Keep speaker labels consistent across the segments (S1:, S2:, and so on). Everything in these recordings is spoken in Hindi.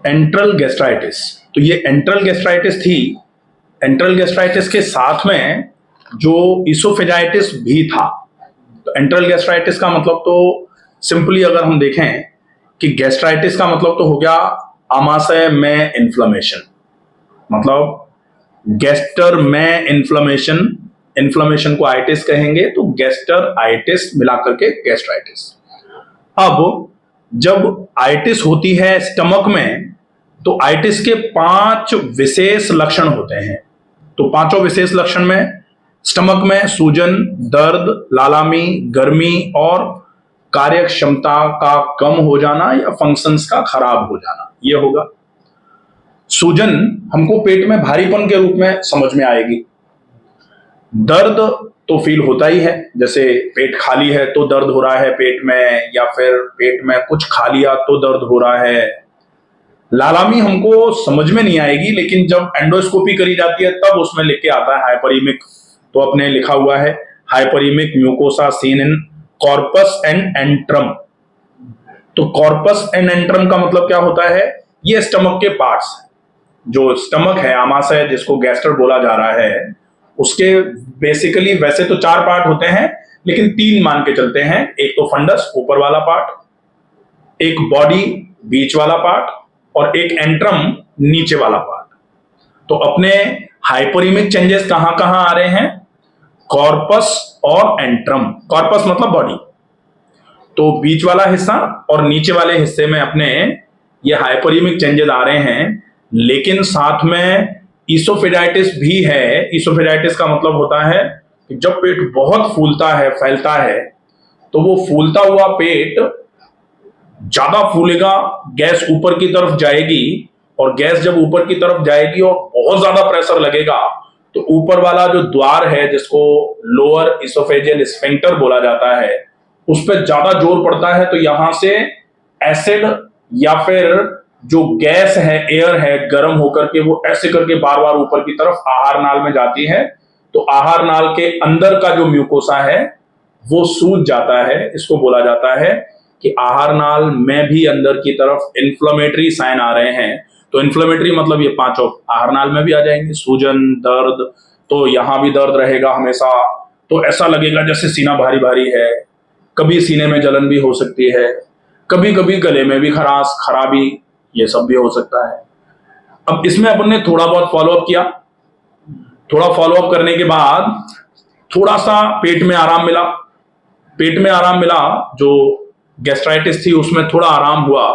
S1: Enteral gastritis. तो ये एंट्रल गैस्ट्राइटिस थी। एंट्रल गैस्ट्राइटिस के साथ में जो इसोफेजाइटिस भी था। तो एंट्रल गैस्ट्राइटिस का मतलब तो सिंपली अगर हम देखें कि गैस्ट्राइटिस का मतलब तो हो गया आमाशय में इन्फ्लेमेशन, मतलब गैस्टर में इन्फ्लेमेशन, इन्फ्लेमेशन को आइटिस कहेंगे, तो गैस्टर आइटिस मिलाकर के गैस्ट्राइटिस। अब जब आइटिस होती है स्टमक में, तो आइटिस के 5 विशेष लक्षण होते हैं। तो पांचों विशेष लक्षण में स्टमक में सूजन, दर्द, लालामी, गर्मी और कार्य क्षमता का कम हो जाना या फंक्शंस का खराब हो जाना, यह होगा। सूजन हमको पेट में भारीपन के रूप में समझ में आएगी। दर्द तो फील होता ही है, जैसे पेट खाली है तो दर्द हो रहा है पेट में, या फिर पेट में कुछ खा लिया तो दर्द हो रहा है। लालामी हमको समझ में नहीं आएगी, लेकिन जब एंडोस्कोपी करी जाती है तब उसमें लिख के आता है हाइपरीमिक। तो अपने लिखा हुआ है hyperaemic mucosa seen in corpus and antrum. तो कॉर्पस एंड एंट्रम का मतलब क्या होता है? ये स्टमक के पार्ट्स, जो स्टमक है, आमाशय जिसको गैस्टर बोला जा रहा है, उसके बेसिकली वैसे तो 4 पार्ट होते हैं, लेकिन 3 मान के चलते हैं। एक तो फंडस ऊपर वाला पार्ट, एक बॉडी बीच वाला पार्ट, और एक एंट्रम नीचे वाला पार्ट। तो अपने हाइपरीमिक चेंजेस कहां कहां आ रहे हैं? कॉर्पस और एंट्रम। कॉर्पस मतलब बॉडी, तो बीच वाला हिस्सा और नीचे वाले हिस्से में अपने ये हाइपरीमिक चेंजेस आ रहे हैं। लेकिन साथ में इसोफेजाइटिस भी है। इसोफेजाइटिस का मतलब होता है कि जब पेट बहुत फूलता है, फैलता है, तो वो फूलता हुआ पेट ज्यादा फूलेगा, गैस ऊपर की तरफ जाएगी, और गैस जब ऊपर की तरफ जाएगी और बहुत ज्यादा प्रेशर लगेगा, तो ऊपर वाला जो द्वार है जिसको लोअर इसोफेजियल स्फिंक्टर बोला जाता है, उस पर ज्यादा जोर पड़ता है। तो यहां से एसिड या फिर जो गैस है, एयर है, गर्म होकर के वो ऐसे करके बार बार ऊपर की तरफ आहार नाल में जाती है। तो आहार नाल के अंदर का जो म्यूकोसा है वो सूज जाता है। इसको बोला जाता है कि आहार नाल में भी अंदर की तरफ इन्फ्लेमेटरी साइन आ रहे हैं। तो इन्फ्लेमेटरी मतलब ये 5 आहार नाल में भी आ जाएंगे। सूजन, दर्द, तो यहां भी दर्द रहेगा हमेशा। तो ऐसा लगेगा जैसे सीना भारी भारी है। कभी सीने में जलन भी हो सकती है, कभी कभी गले में भी खराश, खराबी, ये सब भी हो सकता है। अब इसमें अपन ने थोड़ा बहुत फॉलोअप किया। थोड़ा फॉलोअप करने के बाद थोड़ा सा पेट में आराम मिला। पेट में आराम मिला, जो गैस्ट्राइटिस थी उसमें थोड़ा आराम हुआ।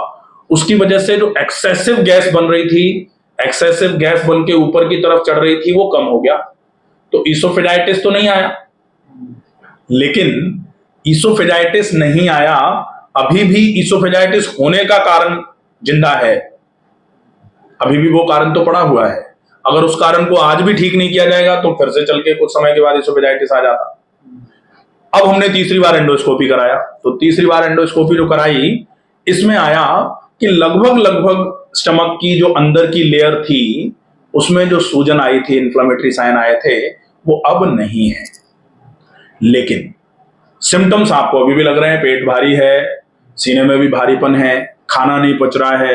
S1: उसकी वजह से जो एक्सेसिव गैस बन रही थी, एक्सेसिव गैस बन के ऊपर की तरफ चढ़ रही थी, वो कम हो गया। तो इसोफेजाइटिस तो नहीं आया। लेकिन इसोफेजाइटिस नहीं आया, अभी भी इसोफेजाइटिस होने का कारण जिंदा है। अभी भी वो कारण तो पड़ा हुआ है। अगर उस कारण को आज भी ठीक नहीं किया जाएगा तो फिर से चल के कुछ समय के बाद इसोफेजाइटिस आ जाता। अब हमने तीसरी बार एंडोस्कोपी कराया। तो तीसरी बार एंडोस्कोपी जो कराई, इसमें आया कि लगभग लगभग स्टमक की जो अंदर की लेयर थी उसमें जो सूजन आई थी, इन्फ्लेमेटरी साइन आए थे, वो अब नहीं है। लेकिन सिम्टम्स आपको अभी भी लग रहे हैं। पेट भारी है, सीने में भी भारीपन है, खाना नहीं पच रहा है।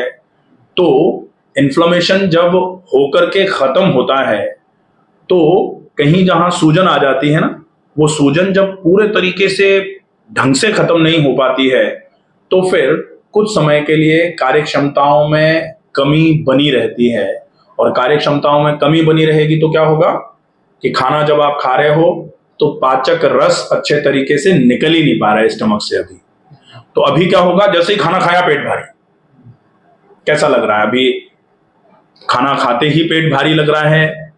S1: तो इन्फ्लेमेशन जब होकर के खत्म होता है, तो कहीं जहां सूजन आ जाती है ना, वो सूजन जब पूरे तरीके से ढंग से खत्म नहीं हो पाती है, तो फिर कुछ समय के लिए कार्य क्षमताओं में कमी बनी रहती है। और कार्य क्षमताओं में कमी बनी रहेगी तो क्या होगा कि खाना जब आप खा रहे हो तो पाचक रस अच्छे तरीके से निकल ही नहीं पा रहा है स्टमक से अभी। तो अभी क्या होगा, जैसे ही खाना खाया पेट भारी। कैसा लग रहा है अभी? खाना खाते ही पेट भारी लग रहा है?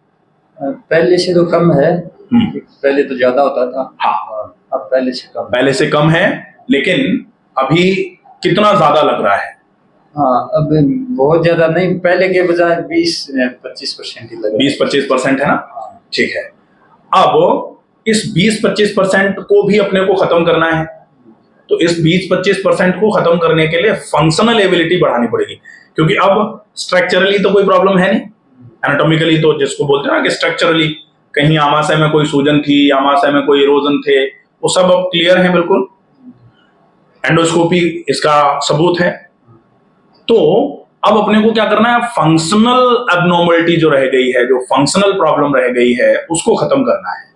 S2: पहले से तो कम है। पहले तो ज्यादा होता था।
S1: हाँ,
S2: अब
S1: पहले से कम है। लेकिन अभी कितना ज्यादा लग रहा है?
S2: हाँ, अब बहुत ज्यादा नहीं, पहले के बजाय 20-25% ही लग रहा है।
S1: 20-25% है ना? ठीक है। अब इस 20-25% को भी अपने को खत्म करना है। तो इस 20-25% को खत्म करने के लिए फंक्शनल एबिलिटी बढ़ानी पड़ेगी, क्योंकि अब स्ट्रक्चरली तो कोई प्रॉब्लम है नहीं। एनाटॉमिकली तो जिसको बोलते हैं ना कि स्ट्रक्चरली कहीं आमाशय में कोई सूजन थी, आमाशय में कोई इरोजन थे, वो सब अब क्लियर है बिल्कुल। एंडोस्कोपी इसका सबूत है। तो अब अपने को क्या करना है, फंक्शनल एबनॉर्मलिटी जो रह गई है, जो फंक्शनल प्रॉब्लम रह गई है, उसको खत्म करना है।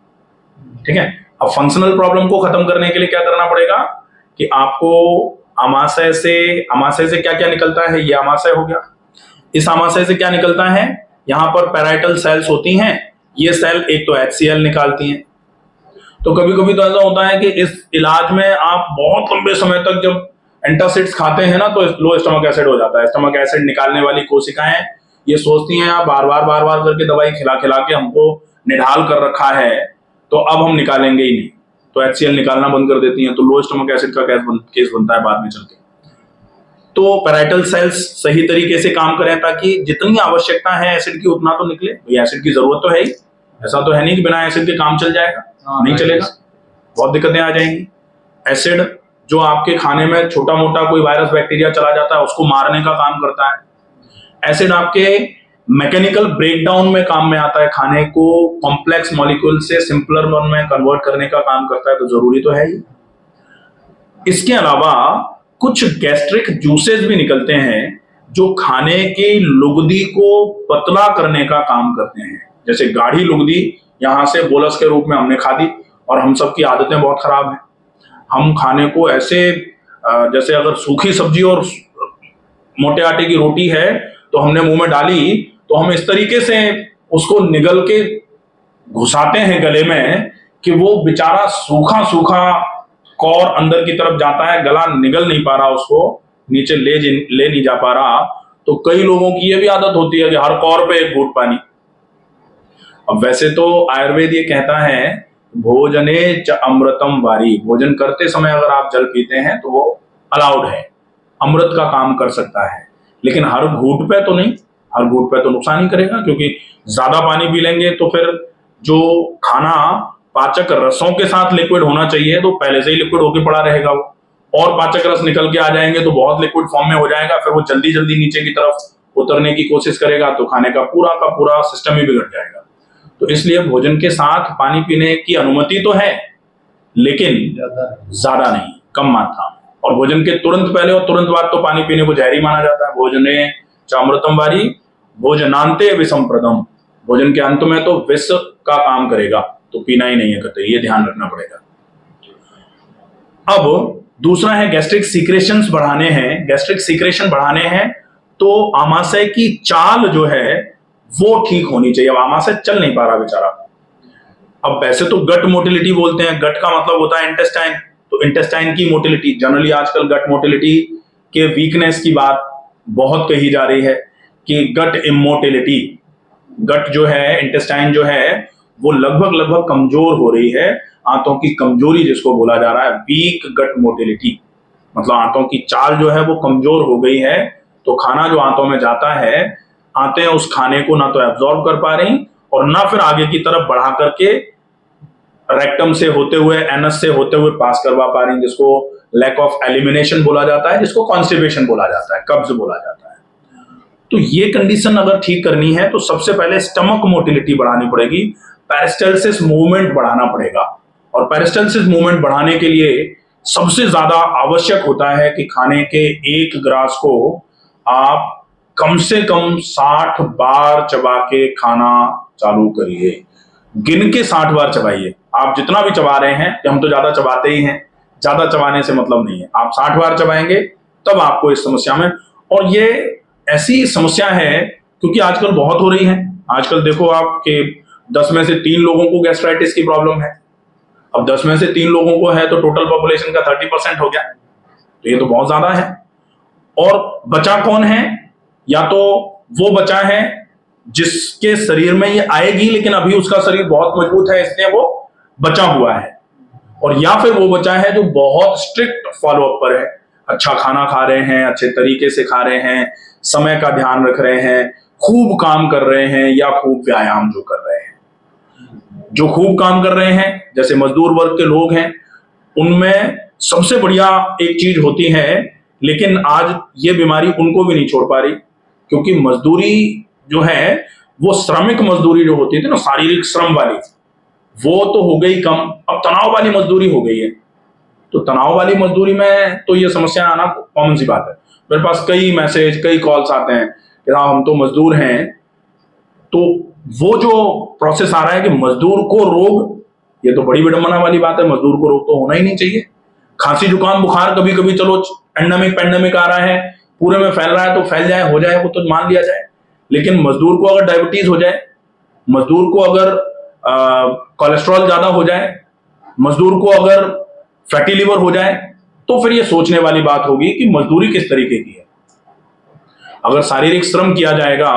S1: ठीक है, अब फंक्शनल प्रॉब्लम को खत्म करने के लिए क्या करना पड़ेगा कि आपको आमाशय से क्या क्या निकलता है, ये आमाशय हो गया। इस आमाशय से क्या निकलता है, यहां पर पैराइटल सेल्स होती हैं, ये सेल एक तो HCl निकालती हैं। तो कभी कभी तो ऐसा होता है कि इस इलाज में आप बहुत लंबे समय तक जब एंटासिड्स खाते हैं ना, तो लो स्टमक एसिड हो जाता है। स्टमक एसिड निकालने वाली कोशिकाएं ये सोचती हैं, आप बार बार करके दवाई खिला खिला के हमको निढाल कर रखा है, तो अब हम निकालेंगे ही नहीं, तो HCl निकालना बंद कर देती हैं। तो लो स्टमक एसिड का केस बनता है बाद में चल के। तो पैराइटल सेल्स सही तरीके से काम करें ताकि जितनी आवश्यकता है एसिड की उतना तो निकले। भाई एसिड की जरूरत तो है ही, ऐसा तो है नहीं कि बिना एसिड के काम चल जाएगा, नहीं चलेगा, बहुत दिक्कतें आ जाएंगी। एसिड जो आपके खाने में छोटा मोटा कोई वायरस बैक्टीरिया चला जाता है उसको मारने का काम करता है। एसिड आपके मैकेनिकल ब्रेकडाउन में काम में आता है, खाने को कॉम्प्लेक्स मॉलिक्यूल से सिंपलर वन में कन्वर्ट करने का काम करता है, तो जरूरी तो है ही। इसके अलावा कुछ गैस्ट्रिक जूसेस भी निकलते हैं जो खाने की लुगदी को पतला करने का काम करते हैं। जैसे गाढ़ी लुगदी यहां से बोलस के रूप में हमने खा दी, और हम सबकी आदतें बहुत खराब हैं। हम खाने को ऐसे जैसे अगर सूखी सब्जी और मोटे आटे की रोटी है तो हमने मुंह में डाली, तो हम इस तरीके से उसको निगल के घुसाते हैं गले में कि वो बेचारा सूखा सूखा कौर अंदर की तरफ जाता है, गला निगल नहीं पा रहा, उसको नीचे ले नहीं जा पा रहा। तो कई लोगों की ये भी आदत होती है कि हर कौर पे एक घूंट पानी। अब वैसे तो आयुर्वेद ये कहता है भोजने च अमृतम वारी, भोजन करते समय अगर आप जल पीते हैं तो वो अलाउड है, अमृत का काम कर सकता है। लेकिन हर घूंट पे तो नहीं, हर घूंट पे तो नुकसान ही करेगा, क्योंकि ज्यादा पानी पी लेंगे तो फिर जो खाना पाचक रसों के साथ लिक्विड होना चाहिए तो पहले से ही लिक्विड होके पड़ा रहेगा वो, और पाचक रस निकल के आ जाएंगे तो बहुत लिक्विड फॉर्म में हो जाएगा, फिर वो जल्दी जल्दी नीचे की तरफ उतरने की कोशिश करेगा, तो खाने का पूरा सिस्टम ही बिगड़ जाएगा। तो इसलिए भोजन के साथ पानी पीने की अनुमति तो है, लेकिन ज्यादा नहीं, कम मात्रा में। और भोजन के तुरंत पहले और तुरंत बाद तो पानी पीने को जहरी माना जाता है। भोजने चामृतम वारी भोजनांते विषम प्रदम, भोजन के अंत में तो विष का काम करेगा, तो पीना ही नहीं है कहते, ये ध्यान रखना पड़ेगा। अब दूसरा है गैस्ट्रिक सीक्रेशंस बढ़ाने हैं। गैस्ट्रिक सीक्रेशन बढ़ाने हैं तो आमाशय की चाल जो है वो ठीक होनी चाहिए। अब आमाशय चल नहीं पा रहा बेचारा। अब वैसे तो गट मोटिलिटी बोलते हैं, गट का मतलब होता है इंटेस्टाइन, तो इंटेस्टाइन की मोटिलिटी, जनरली आजकल गट मोटिलिटी के वीकनेस की बात बहुत कही जा रही है कि गट इमोटिलिटी, गट जो है, इंटेस्टाइन जो है वो लगभग कमजोर हो रही है। आंतों की कमजोरी जिसको बोला जा रहा है वीक गट मोटिलिटी, मतलब आंतों की चाल जो है वो कमजोर हो गई है। तो खाना जो आंतों में जाता है, आंतें उस खाने को ना तो एब्जॉर्ब कर पा रही और ना फिर आगे की तरफ बढ़ा करके रेक्टम से होते हुए, एनस से होते हुए पास करवा पा रही, जिसको लैक ऑफ एलिमिनेशन बोला जाता है, जिसको कॉन्स्टिपेशन बोला जाता है, कब्ज बोला जाता है। तो ये कंडीशन अगर ठीक करनी है तो सबसे पहले स्टमक मोटिलिटी बढ़ानी पड़ेगी, पेरिस्टाल्सिस मूवमेंट बढ़ाना पड़ेगा। और पेरिस्टाल्सिस मूवमेंट बढ़ाने के लिए सबसे ज्यादा आवश्यक होता है कि खाने के एक ग्रास को आप कम से कम 60 बार चबा के खाना चालू करिए। गिन के 60 बार चबाइए। आप जितना भी चबा रहे हैं, हम तो ज्यादा चबाते ही हैं, ज्यादा चबाने से मतलब नहीं है, आप 60 बार चबाएंगे तब आपको इस समस्या में, और ये ऐसी समस्या है क्योंकि आजकल बहुत हो रही है। आजकल देखो आप कि 10 में से 3 लोगों को गैस्ट्राइटिस की प्रॉब्लम है। अब 10 में से 3 लोगों को है तो टोटल पॉपुलेशन का 30% हो गया, तो ये तो बहुत ज्यादा है। और बचा कौन है? या तो वो बचा है जिसके शरीर में ये आएगी लेकिन अभी उसका शरीर बहुत मजबूत है इसलिए वो बचा हुआ है, और या फिर वो बचा है जो बहुत स्ट्रिक्ट फॉलोअप पर है, अच्छा खाना खा रहे हैं, अच्छे तरीके से खा रहे हैं, समय का ध्यान रख रहे हैं, खूब काम कर रहे हैं या खूब व्यायाम जो कर रहे हैं। जो खूब काम कर रहे हैं जैसे मजदूर वर्ग के लोग हैं, उनमें सबसे बढ़िया एक चीज होती है, लेकिन आज ये बीमारी उनको भी नहीं छोड़ पा रही, क्योंकि मजदूरी जो है वो श्रमिक मजदूरी जो होती थी ना, शारीरिक श्रम वाली, वो तो हो गई कम, अब तनाव वाली मजदूरी हो गई है। तो तनाव वाली मजदूरी में तो ये समस्या आना कॉमन सी बात है। मेरे पास कई मैसेज, कई कॉल्स आते हैं कि हाँ हम तो मजदूर हैं, तो वो जो प्रोसेस आ रहा है कि मजदूर को रोग, ये तो बड़ी विडंबना वाली बात है, मजदूर को रोग तो होना ही नहीं चाहिए। खांसी जुकाम बुखार कभी कभी चलो पेंडेमिक आ रहा है, पूरे में फैल रहा है तो फैल जाए, हो जाए, वो तो मान लिया जाए। लेकिन मजदूर को अगर डायबिटीज हो जाए, मजदूर को अगर कोलेस्ट्रॉल ज्यादा हो जाए, मजदूर को अगर फैटी लिवर हो जाए, तो फिर ये सोचने वाली बात होगी कि मजदूरी किस तरीके की है। अगर शारीरिक श्रम किया जाएगा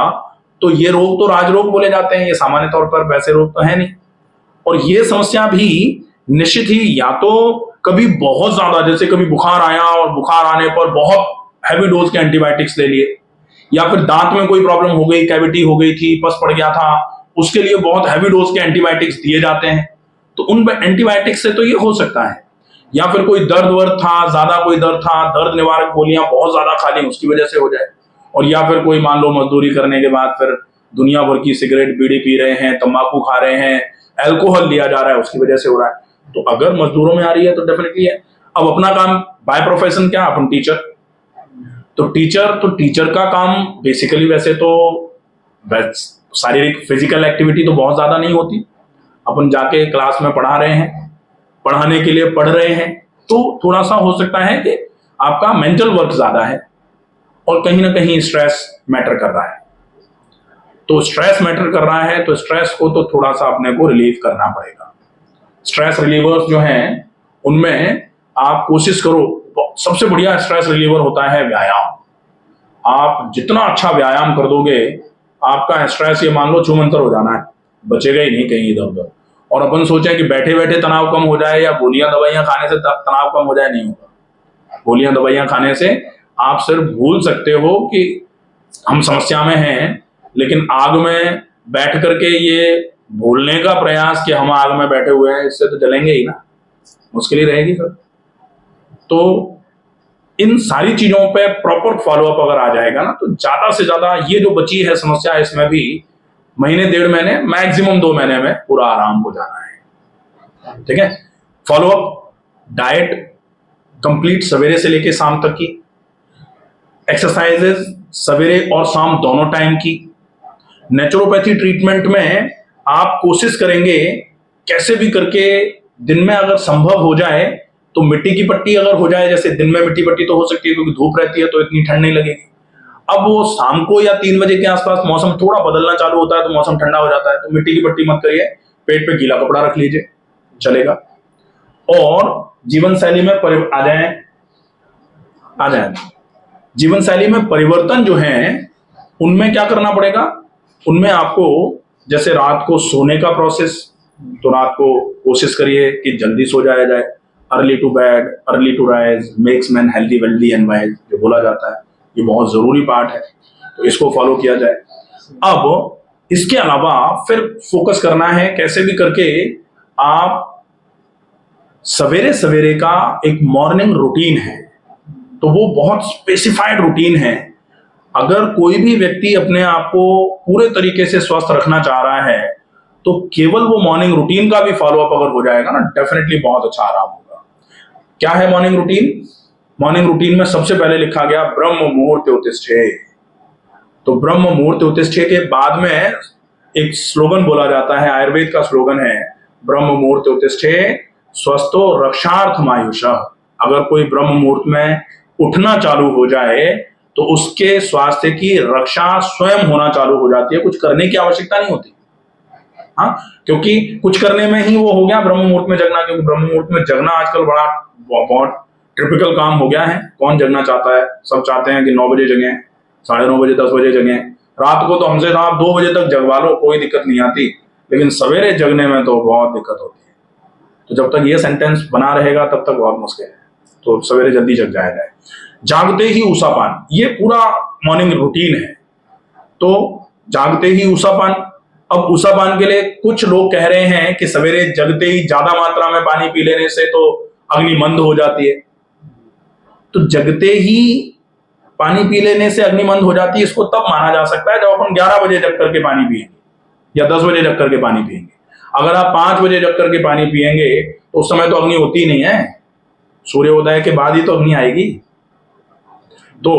S1: तो ये रोग तो राजरोग बोले जाते हैं, ये सामान्य तौर पर वैसे रोग तो है नहीं। और ये समस्या भी निश्चित ही या तो कभी बहुत ज्यादा, जैसे कभी बुखार आया और बुखार आने पर बहुत हैवी डोज के एंटीबायोटिक्स ले लिए, या फिर दांत में कोई प्रॉब्लम हो गई, कैविटी हो गई थी, पस पड़ गया था, उसके लिए बहुत हैवी डोज के एंटीबायोटिक्स दिए जाते हैं। तो उन एंटीबायोटिक्स से तो ये हो सकता है। या फिर कोई दर्द वर्द था, ज्यादा कोई दर्द था, दर्द निवारक गोलियां बहुत ज्यादा खा ली, उसकी वजह से हो जाए। और या फिर कोई मान लो मजदूरी करने के बाद फिर दुनिया भर की सिगरेट बीड़ी पी रहे हैं, तंबाकू खा रहे हैं, अल्कोहल लिया जा रहा है, उसकी वजह से हो रहा है। तो अगर मजदूरों में आ रही है तो डेफिनेटली है। अब अपना काम बाय प्रोफेशन क्या, अपन टीचर, तो टीचर का काम बेसिकली वैसे तो शारीरिक फिजिकल एक्टिविटी तो बहुत ज्यादा नहीं होती। अपन जाके क्लास में पढ़ा रहे हैं, पढ़ाने के लिए पढ़ रहे हैं, तो थोड़ा सा हो सकता है कि आपका मेंटल वर्क ज्यादा है और कहीं ना कहीं स्ट्रेस मैटर कर रहा है। तो स्ट्रेस मैटर कर रहा है तो स्ट्रेस को तो थोड़ा सा अपने को रिलीव करना पड़ेगा। स्ट्रेस रिलीवर्स जो हैं उनमें आप कोशिश करो, सबसे बढ़िया स्ट्रेस रिलीवर होता है व्यायाम। आप जितना अच्छा व्यायाम कर दोगे, आपका स्ट्रेस ये मान लो छूमंतर हो जाना है, बचेगा ही नहीं कहीं इधर उधर। और अपन सोचें कि बैठे बैठे तनाव कम हो जाए या गोलियां दवाइयां खाने से तनाव कम हो जाए, नहीं होगा। गोलियां दवाइयां खाने से आप सिर्फ भूल सकते हो कि हम समस्या में हैं, लेकिन आग में बैठ करके ये भूलने का प्रयास कि हम आग में बैठे हुए हैं, इससे तो जलेंगे ही ना, मुश्किल ही रहेगी सर। तो इन सारी चीजों पे प्रॉपर फॉलोअप अगर आ जाएगा ना, तो ज्यादा से ज्यादा ये जो बची है समस्या, इसमें भी महीने 1.5 महीने मैक्सिमम 2 महीने में पूरा आराम हो जाना है। ठीक है। फॉलोअप डाइट कंप्लीट सवेरे से लेके शाम तक की, एक्सरसाइजेस सवेरे और शाम दोनों टाइम की। नेचुरोपैथी ट्रीटमेंट में आप कोशिश करेंगे कैसे भी करके दिन में अगर संभव हो जाए तो मिट्टी की पट्टी अगर हो जाए, जैसे दिन में मिट्टी पट्टी तो हो सकती है क्योंकि धूप रहती है तो इतनी ठंड नहीं लगेगी। अब वो शाम को या 3 बजे के आसपास मौसम थोड़ा बदलना चालू होता है तो मौसम ठंडा हो जाता है, तो मिट्टी की पट्टी मत करिए, पेट पे गीला कपड़ा रख लीजिए, चलेगा। और जीवन शैली में आ जाए जीवन शैली में परिवर्तन जो है उनमें क्या करना पड़ेगा, उनमें आपको जैसे रात को सोने का प्रोसेस, तो रात को कोशिश करिए कि जल्दी सो जाया जाए। Early to bed early to rise makes man healthy wealthy and wise जो बोला जाता है, ये बहुत जरूरी पार्ट है, तो इसको फॉलो किया जाए। अब इसके अलावा फिर फोकस करना है कैसे भी करके आप सवेरे सवेरे का एक मॉर्निंग रूटीन है, तो वो बहुत स्पेसिफाइड रूटीन है। अगर कोई भी व्यक्ति अपने आप को पूरे तरीके से स्वस्थ रखना चाह रहा है तो केवल वो मॉर्निंग रूटीन का भी फॉलोअप अगर हो जाएगा ना, डेफिनेटली बहुत अच्छा आराम होगा। क्या है मॉर्निंग रूटीन? मॉर्निंग रूटीन में सबसे पहले लिखा गया ब्रह्म मुहूर्त उत्तिष्ठे। तो ब्रह्म मुहूर्त उत्तिष्ठे के बाद में एक स्लोगन बोला जाता है, आयुर्वेद का स्लोगन है, ब्रह्म मुहूर्त उत्तिष्ठे स्वस्थो रक्षार्थमायुषः। अगर कोई ब्रह्म मुहूर्त में उठना चालू हो जाए तो उसके स्वास्थ्य की रक्षा स्वयं होना चालू हो जाती है, कुछ करने की आवश्यकता नहीं होती। हाँ, क्योंकि कुछ करने में ही वो हो गया ब्रह्म मुहूर्त में जगना, क्योंकि ब्रह्म मुहूर्त में जगना आजकल बड़ा बहुत टिपिकल काम हो गया है। कौन जगना चाहता है? सब चाहते हैं कि 9 बजे जगें, 9:30 बजे, 10 बजे जगें। रात को तो हमसे आप 2 बजे तक जगवा लो, कोई दिक्कत नहीं आती, लेकिन सवेरे जगने में तो बहुत दिक्कत होती है। तो जब तक ये सेंटेंस बना रहेगा तब तक बहुत मुश्किल है, तो सवेरे जल्दी जग जाया जाए। जागते ही ऊषापान, ये पूरा मॉर्निंग रूटीन है। तो जागते ही ऊषापान। अब ऊषापान के लिए कुछ लोग कह रहे हैं कि सवेरे जगते ही ज्यादा मात्रा में पानी पी लेने से तो अग्नि मंद हो जाती है। तो जगते ही पानी पी लेने से अग्नि मंद हो जाती है, इसको तब माना जा सकता है जब अपन 11 बजे जग करके पानी पिएंगे या 10 बजे जग करके पानी पिएंगे। अगर आप 5 बजे जग करके पानी पिएंगे तो उस समय तो अग्नि होती ही नहीं है, सूर्योदय के बाद ही तो अग्नि आएगी। तो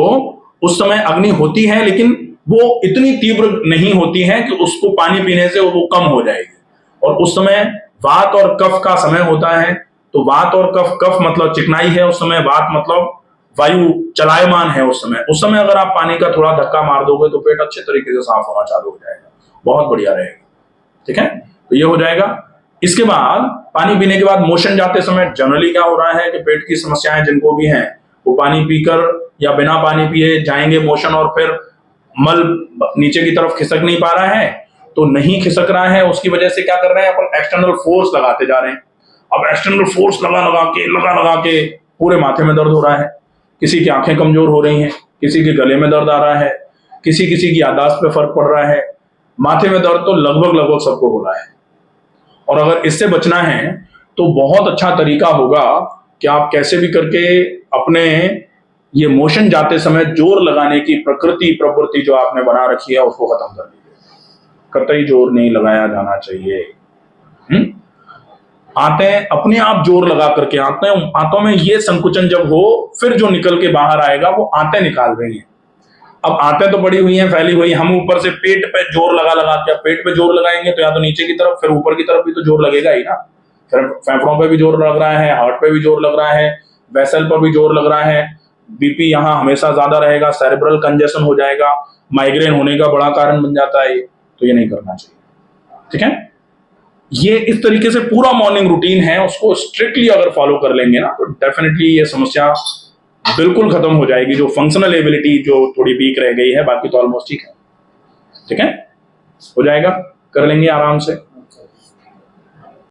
S1: उस समय अग्नि होती है, लेकिन वो इतनी तीव्र नहीं होती है कि उसको पानी पीने से वो कम हो जाएगी। और उस समय वात और कफ का समय होता है, तो वात और कफ, कफ मतलब चिकनाई है उस समय, वात मतलब वायु चलायमान है उस समय अगर आप पानी का थोड़ा धक्का मार दोगे तो पेट अच्छे तरीके से साफ होना चालू हो जाएगा, बहुत बढ़िया रहेगा। ठीक है, तो ये हो जाएगा। इसके बाद पानी पीने के बाद मोशन जाते समय जनरली क्या हो रहा है कि पेट की समस्याएं जिनको भी हैं वो पानी पीकर या बिना पानी पिए जाएंगे मोशन, और फिर मल नीचे की तरफ खिसक नहीं पा रहा है, तो नहीं खिसक रहा है, उसकी वजह से क्या कर रहे हैं अपन, एक्सटर्नल फोर्स लगाते जा रहे हैं। अब एक्सटर्नल फोर्स लगा के पूरे माथे में दर्द हो रहा है, किसी की आंखें कमजोर हो रही हैं, किसी के गले में दर्द आ रहा है, किसी की याददाश्त पे फर्क पड़ रहा है, माथे में दर्द तो लगभग सबको हो रहा है। और अगर इससे बचना है तो बहुत अच्छा तरीका होगा कि आप कैसे भी करके अपने ये मोशन जाते समय जोर लगाने की प्रवृत्ति जो आपने बना रखी है उसको खत्म कर लीजिए। कतई जोर नहीं लगाया जाना चाहिए। आते अपने आप जोर लगा करके आंतों में ये संकुचन जब हो, फिर जो निकल के बाहर आएगा वो आंतें निकाल रही हैं। अब आंतें तो बड़ी हुई हैं, फैली हुई, हम ऊपर से पेट पे जोर लगा के, पेट पे जोर लगाएंगे तो या तो नीचे की तरफ फिर ऊपर की तरफ भी तो जोर लगेगा ही ना। फिर फेफड़ों पे भी जोर लग रहा है, हार्ट पे भी जोर लग रहा है, वेसल पर भी जोर लग रहा है, बीपी यहाँ हमेशा ज्यादा रहेगा, सेरेब्रल कंजेशन हो जाएगा, माइग्रेन होने का बड़ा कारण बन जाता है ये, तो ये नहीं करना चाहिए। ठीक है, ये इस तरीके से पूरा मॉर्निंग रूटीन है, उसको स्ट्रिक्टली अगर फॉलो कर लेंगे ना तो डेफिनेटली ये समस्या बिल्कुल खत्म हो जाएगी। जो फंक्शनल एबिलिटी जो थोड़ी वीक रह गई है, बाकी तो ऑलमोस्ट ठीक है। ठीक है, हो जाएगा, कर लेंगे आराम से।